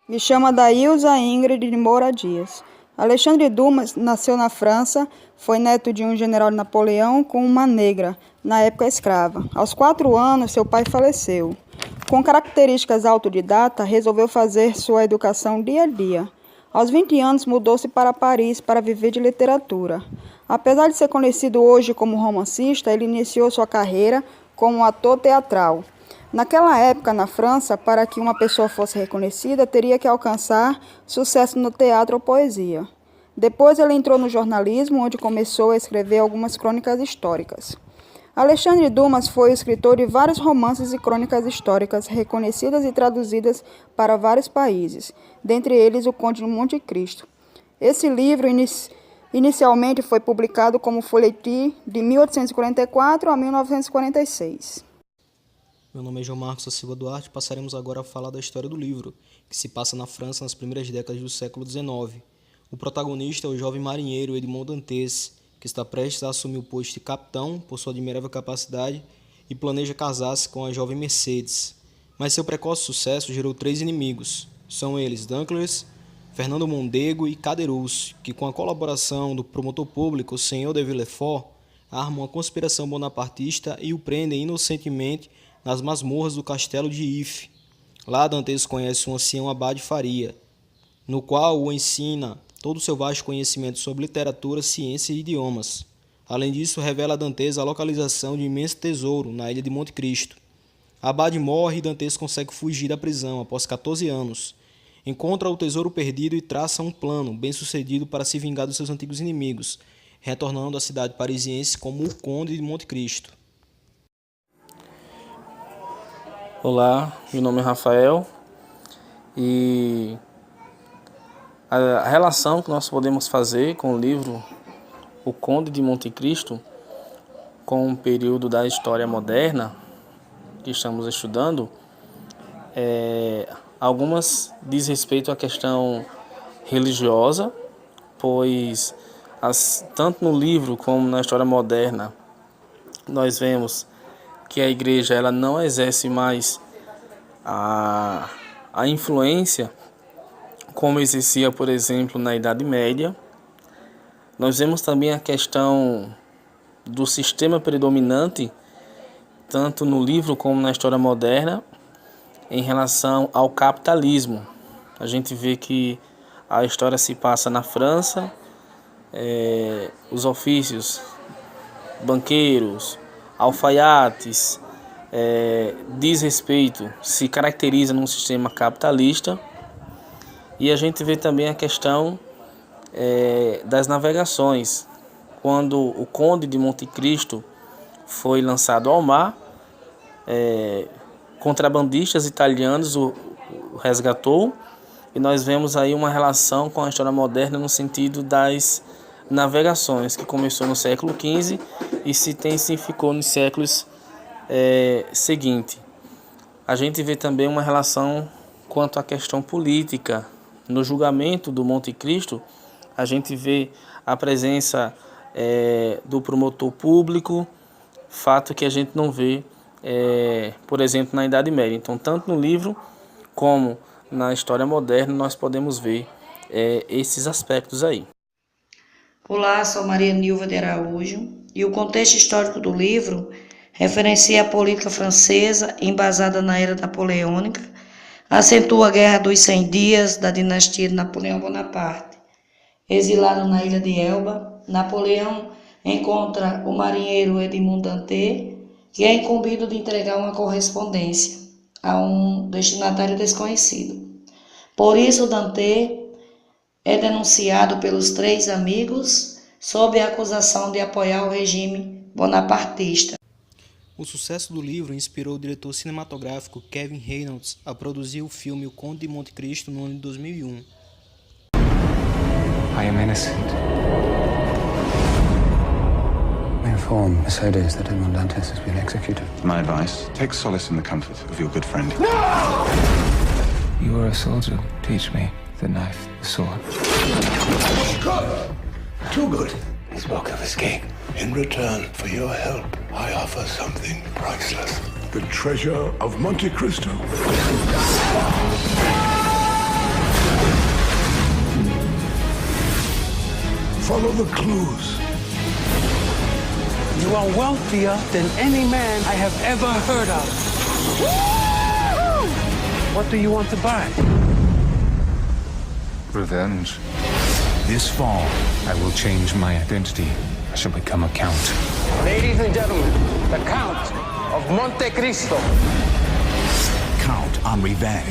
Me chamo Adailza Ingrid de Moura Dias. Alexandre Dumas nasceu na França, foi neto de um general de Napoleão com uma negra, na época escrava. Aos 4 anos, seu pai faleceu. Com características autodidata, resolveu fazer sua educação dia a dia. Aos 20 anos, mudou-se para Paris para viver de literatura. Apesar de ser conhecido hoje como romancista, ele iniciou sua carreira como ator teatral. Naquela época, na França, para que uma pessoa fosse reconhecida, teria que alcançar sucesso no teatro ou poesia. Depois ele entrou no jornalismo, onde começou a escrever algumas crônicas históricas. Alexandre Dumas foi escritor de vários romances e crônicas históricas reconhecidas e traduzidas para vários países, dentre eles O Conde de Monte Cristo. Esse livro inicialmente foi publicado como folhetim de 1844 a 1946. Meu nome é João Marcos da Silva Duarte e passaremos agora a falar da história do livro, que se passa na França nas primeiras décadas do século XIX. O protagonista é o jovem marinheiro Edmond Dantes, que está prestes a assumir o posto de capitão por sua admirável capacidade e planeja casar-se com a jovem Mercedes. Mas seu precoce sucesso gerou 3 inimigos. São eles Danglars, Fernando Mondego e Caderousse, que com a colaboração do promotor público Senhor de Villefort, armam uma conspiração bonapartista e o prendem inocentemente nas masmorras do castelo de If. Lá Dantes conhece um ancião abade Faria, no qual o ensina todo o seu vasto conhecimento sobre literatura, ciência e idiomas. Além disso, revela a Dantes a localização de um imenso tesouro na ilha de Monte Cristo. Abade morre e Dantes consegue fugir da prisão após 14 anos. Encontra o tesouro perdido e traça um plano bem-sucedido para se vingar dos seus antigos inimigos, retornando à cidade parisiense como o Conde de Monte Cristo. Olá, meu nome é Rafael e a relação que nós podemos fazer com o livro O Conde de Monte Cristo com o período da história moderna que estamos estudando, algumas diz respeito à questão religiosa, pois tanto no livro como na história moderna nós vemos que a igreja ela não exerce mais a influência como exercia, por exemplo, na Idade Média. Nós vemos também a questão do sistema predominante, tanto no livro como na história moderna, em relação ao capitalismo. A gente vê que a história se passa na França, os ofícios, banqueiros, alfaiates, diz respeito, se caracteriza num sistema capitalista. E a gente vê também a questão das navegações. Quando o Conde de Monte Cristo foi lançado ao mar, contrabandistas italianos o resgatou, e nós vemos aí uma relação com a história moderna no sentido das navegações, que começou no século XV e se intensificou nos séculos seguintes. A gente vê também uma relação quanto à questão política. No julgamento do Monte Cristo, a gente vê a presença do promotor público, fato que a gente não vê, por exemplo, na Idade Média. Então, tanto no livro como na história moderna, nós podemos ver esses aspectos aí. Olá, sou Maria Nilva de Araújo e o contexto histórico do livro referencia a política francesa embasada na era napoleônica, acentua a Guerra dos 100 Dias da dinastia de Napoleão Bonaparte. Exilado na ilha de Elba, Napoleão encontra o marinheiro Edmond Dantes, que é incumbido de entregar uma correspondência a um destinatário desconhecido. Por isso, Dantes é denunciado pelos 3 amigos sob a acusação de apoiar o regime bonapartista. O sucesso do livro inspirou o diretor cinematográfico Kevin Reynolds a produzir o filme O Conde de Monte Cristo no ano de 2001. I am innocent. I inform Mercedes that Edmond Dantes has been executed. My advice, take solace in the comfort of your good friend. No! You are a soldier. Teach me the knife, the sword. Good. Too good. He spoke of escape. In return for your help, I offer something priceless. The treasure of Monte Cristo. Follow the clues. You are wealthier than any man I have ever heard of. What do you want to buy? Revenge. This fall, I will change my identity. I shall become a count. Ladies and gentlemen, the Count of Monte Cristo. Count on revenge.